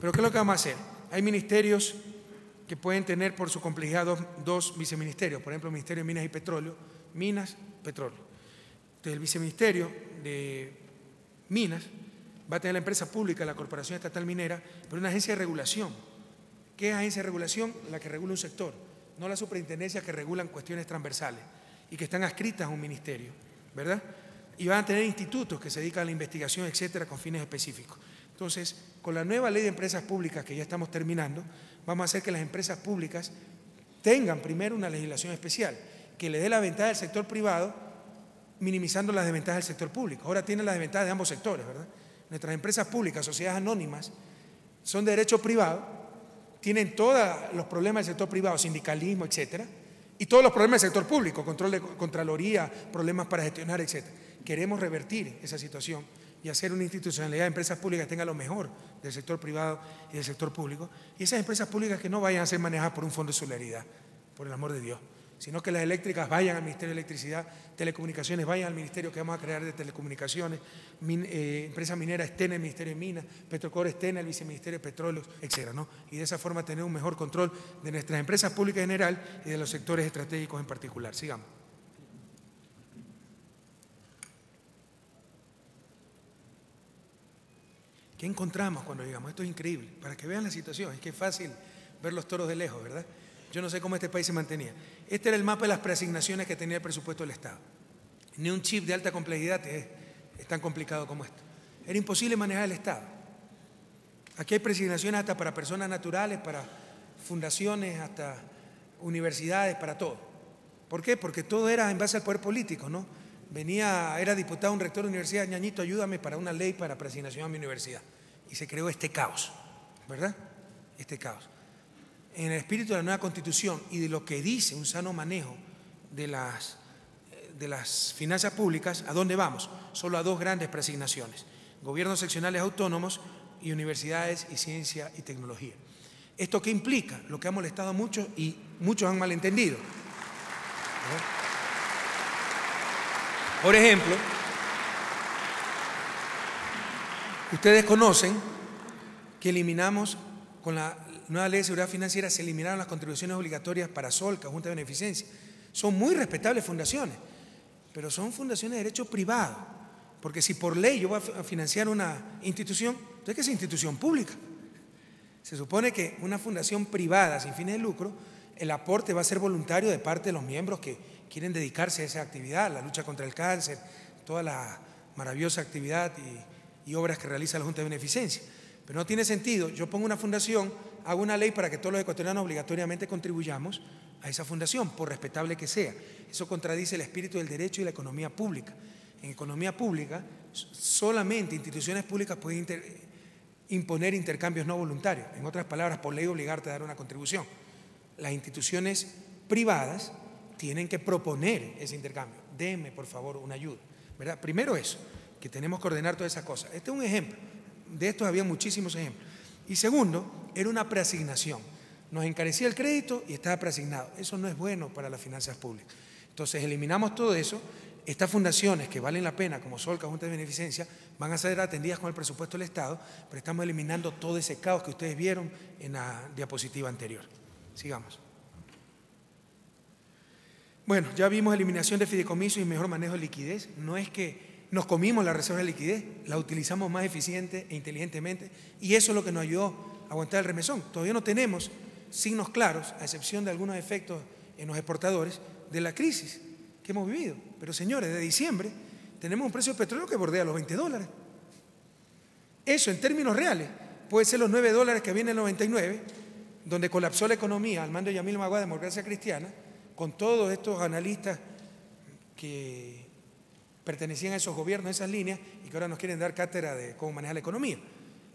Pero ¿qué es lo que vamos a hacer? Hay ministerios que pueden tener por su complejidad dos viceministerios, por ejemplo, el Ministerio de Minas y Petróleo, Minas, Petróleo. Entonces, el viceministerio de Minas va a tener la empresa pública, la Corporación Estatal Minera, pero una agencia de regulación. ¿Qué es agencia de regulación? La que regula un sector, no las superintendencias que regulan cuestiones transversales y que están adscritas a un ministerio, ¿verdad? Y van a tener institutos que se dedican a la investigación, etcétera, con fines específicos. Entonces, con la nueva ley de empresas públicas que ya estamos terminando, vamos a hacer que las empresas públicas tengan primero una legislación especial que le dé la ventaja al sector privado, minimizando las desventajas del sector público. Ahora tienen las desventajas de ambos sectores, ¿verdad? Nuestras empresas públicas, sociedades anónimas, son de derecho privado, tienen todos los problemas del sector privado, sindicalismo, etcétera, y todos los problemas del sector público, control de Contraloría, problemas para gestionar, etcétera. Queremos revertir esa situación y hacer una institucionalidad de empresas públicas que tenga lo mejor del sector privado y del sector público, y esas empresas públicas que no vayan a ser manejadas por un fondo de solidaridad, por el amor de Dios, sino que las eléctricas vayan al Ministerio de Electricidad, telecomunicaciones vayan al ministerio que vamos a crear de telecomunicaciones, empresas mineras estén en el Ministerio de Minas, Petrocor esté en el Viceministerio de Petróleos, etcétera, ¿no? Y de esa forma tener un mejor control de nuestras empresas públicas en general y de los sectores estratégicos en particular. Sigamos. ¿Qué encontramos cuando llegamos? Esto es increíble, para que vean la situación. Es que es fácil ver los toros de lejos, ¿verdad? Yo no sé cómo este país se mantenía. Este era el mapa de las preasignaciones que tenía el presupuesto del Estado. Ni un chip de alta complejidad es tan complicado como esto. Era imposible manejar el Estado. Aquí hay preasignaciones hasta para personas naturales, para fundaciones, hasta universidades, para todo. ¿Por qué? Porque todo era en base al poder político, ¿no? Era diputado un rector de universidad, ñañito, ayúdame para una ley para preasignación a mi universidad. Y se creó este caos, ¿verdad? Este caos. En el espíritu de la nueva Constitución y de lo que dice un sano manejo de las finanzas públicas, ¿a dónde vamos? Solo a dos grandes preasignaciones: gobiernos seccionales autónomos y universidades y ciencia y tecnología. ¿Esto qué implica? Lo que ha molestado a muchos y muchos han malentendido. Por ejemplo, ustedes conocen que eliminamos, con la nueva ley de seguridad financiera, se eliminaron las contribuciones obligatorias para Solca, Junta de Beneficencia. Son muy respetables fundaciones, pero son fundaciones de derecho privado, porque si por ley yo voy a financiar una institución, entonces que es institución pública. Se supone que una fundación privada sin fines de lucro, el aporte va a ser voluntario de parte de los miembros que quieren dedicarse a esa actividad, la lucha contra el cáncer, toda la maravillosa actividad y obras que realiza la Junta de Beneficencia. Pero no tiene sentido, yo pongo una fundación, hago una ley para que todos los ecuatorianos obligatoriamente contribuyamos a esa fundación, por respetable que sea. Eso contradice el espíritu del derecho y la economía pública. En economía pública, solamente instituciones públicas pueden imponer intercambios no voluntarios. En otras palabras, por ley obligarte a dar una contribución. Las instituciones privadas tienen que proponer ese intercambio. Denme, por favor, una ayuda, ¿verdad? Primero eso, que tenemos que ordenar todas esas cosas. Este es un ejemplo. De estos había muchísimos ejemplos. Y segundo, era una preasignación. Nos encarecía el crédito y estaba preasignado. Eso no es bueno para las finanzas públicas. Entonces, eliminamos todo eso. Estas fundaciones que valen la pena, como Solca, Junta de Beneficencia, van a ser atendidas con el presupuesto del Estado, pero estamos eliminando todo ese caos que ustedes vieron en la diapositiva anterior. Sigamos. Bueno, ya vimos eliminación de fideicomisos y mejor manejo de liquidez. No es que nos comimos la reserva de liquidez, la utilizamos más eficiente e inteligentemente, y eso es lo que nos ayudó a aguantar el remesón. Todavía no tenemos signos claros, a excepción de algunos efectos en los exportadores, de la crisis que hemos vivido. Pero señores, de diciembre tenemos un precio de petróleo que bordea los $20. Eso en términos reales puede ser los $9 que viene en el 99, donde colapsó la economía al mando de Yamil Maguad, Democracia Cristiana, con todos estos analistas que pertenecían a esos gobiernos, a esas líneas, y que ahora nos quieren dar cátedra de cómo manejar la economía.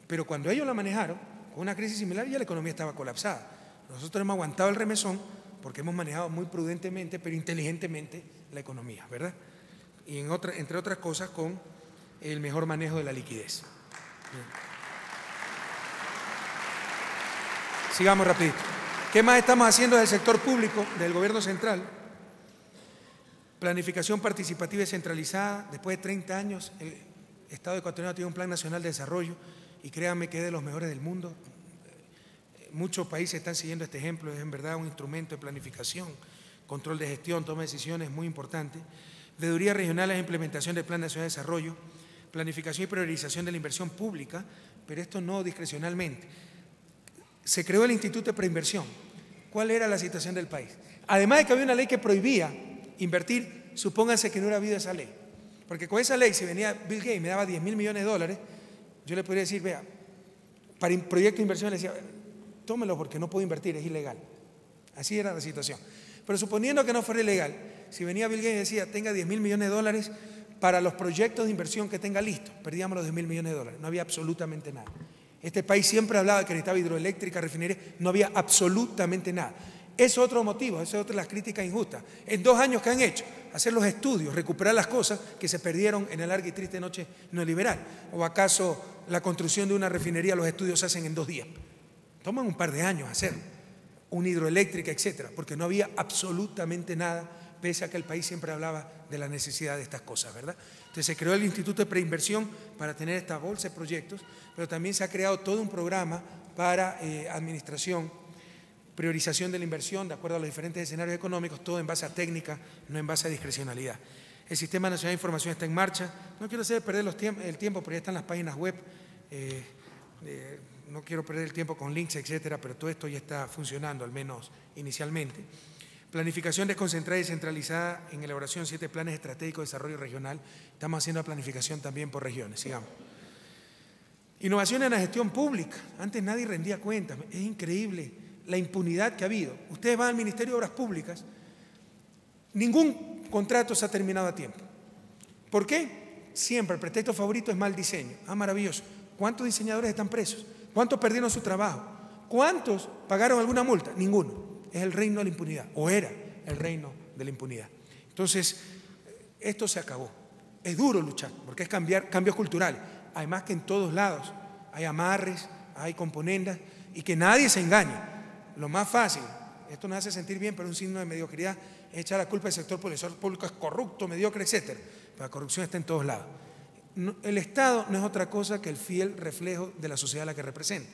Pero cuando ellos la manejaron, con una crisis similar, ya la economía estaba colapsada. Nosotros hemos aguantado el remesón porque hemos manejado muy prudentemente, pero inteligentemente, la economía, ¿verdad? Y entre otras cosas, con el mejor manejo de la liquidez. Bien. Sigamos rapidito. ¿Qué más estamos haciendo del sector público, del gobierno central? Planificación participativa y centralizada. Después de 30 años, el Estado ecuatoriano tiene un Plan Nacional de Desarrollo y créanme que es de los mejores del mundo. muchos países están siguiendo este ejemplo, es en verdad un instrumento de planificación, control de gestión, toma de decisiones muy importante. Veedurías regionales e implementación del Plan Nacional de Desarrollo, planificación y priorización de la inversión pública, pero esto no discrecionalmente. Se creó el Instituto de Preinversión. ¿Cuál era la situación del país? Además de que había una ley que prohibía invertir, supónganse que no hubiera habido esa ley. Porque con esa ley, si venía Bill Gates y me daba 10.000 millones de dólares, yo le podría decir, vea, para proyecto de inversión le decía, tómelo porque no puedo invertir, es ilegal. Así era la situación. Pero suponiendo que no fuera ilegal, si venía Bill Gates y decía, tenga 10.000 millones de dólares para los proyectos de inversión que tenga listos, perdíamos los 10.000 millones de dólares, no había absolutamente nada. Este país siempre hablaba de que necesitaba hidroeléctrica, refinería, no había absolutamente nada. Es otro motivo, esa es otra de las críticas injustas. En 2 años que han hecho, hacer los estudios, recuperar las cosas que se perdieron en la larga y triste noche neoliberal. ¿O acaso la construcción de una refinería, los estudios se hacen en 2 días? Toman un par de años hacerlo, una hidroeléctrica, etcétera, porque no había absolutamente nada, pese a que el país siempre hablaba de la necesidad de estas cosas, ¿verdad? Entonces se creó el Instituto de Preinversión para tener esta bolsa de proyectos, pero también se ha creado todo un programa para administración, priorización de la inversión de acuerdo a los diferentes escenarios económicos, todo en base a técnica, no en base a discrecionalidad. El Sistema Nacional de Información está en marcha. No quiero hacer perder el tiempo, porque ya están las páginas web. No quiero perder el tiempo con links, etcétera, pero todo esto ya está funcionando, al menos inicialmente. Planificación desconcentrada y centralizada en elaboración 7 planes estratégicos de desarrollo regional. Estamos haciendo la planificación también por regiones, sigamos. Innovación en la gestión pública. Antes nadie rendía cuentas. Es increíble la impunidad que ha habido. Ustedes van al Ministerio de Obras Públicas, ningún contrato se ha terminado a tiempo. ¿Por qué? Siempre el pretexto favorito es mal diseño. Ah, maravilloso. ¿Cuántos diseñadores están presos? ¿Cuántos perdieron su trabajo? ¿Cuántos pagaron alguna multa? Ninguno. Es el reino de la impunidad, o era el reino de la impunidad. Entonces, esto se acabó. Es duro luchar, porque es cambios culturales. Además que en todos lados hay amarres, hay componendas, y que nadie se engañe. Lo más fácil, esto nos hace sentir bien, pero un signo de mediocridad es echar la culpa al sector público. El sector público es corrupto, mediocre, etcétera. Pero la corrupción está en todos lados. El Estado no es otra cosa que el fiel reflejo de la sociedad a la que representa.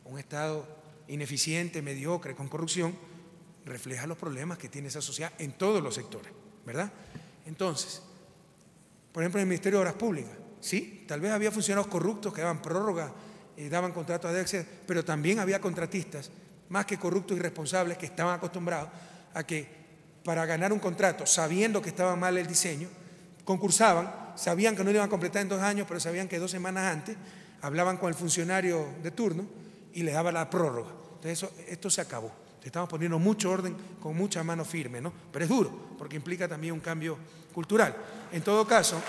Un Estado ineficiente, mediocre, con corrupción, refleja los problemas que tiene esa sociedad en todos los sectores, ¿verdad? Entonces, por ejemplo, en el Ministerio de Obras Públicas, sí, tal vez había funcionarios corruptos que daban prórroga, daban contratos de Excel, pero también había contratistas más que corruptos y irresponsables que estaban acostumbrados a que para ganar un contrato, sabiendo que estaba mal el diseño, concursaban, sabían que no lo iban a completar en 2 años, pero sabían que 2 semanas antes hablaban con el funcionario de turno y les daba la prórroga. Entonces esto se acabó. Estamos poniendo mucho orden con mucha mano firme, ¿no? Pero es duro, porque implica también un cambio cultural. En todo caso,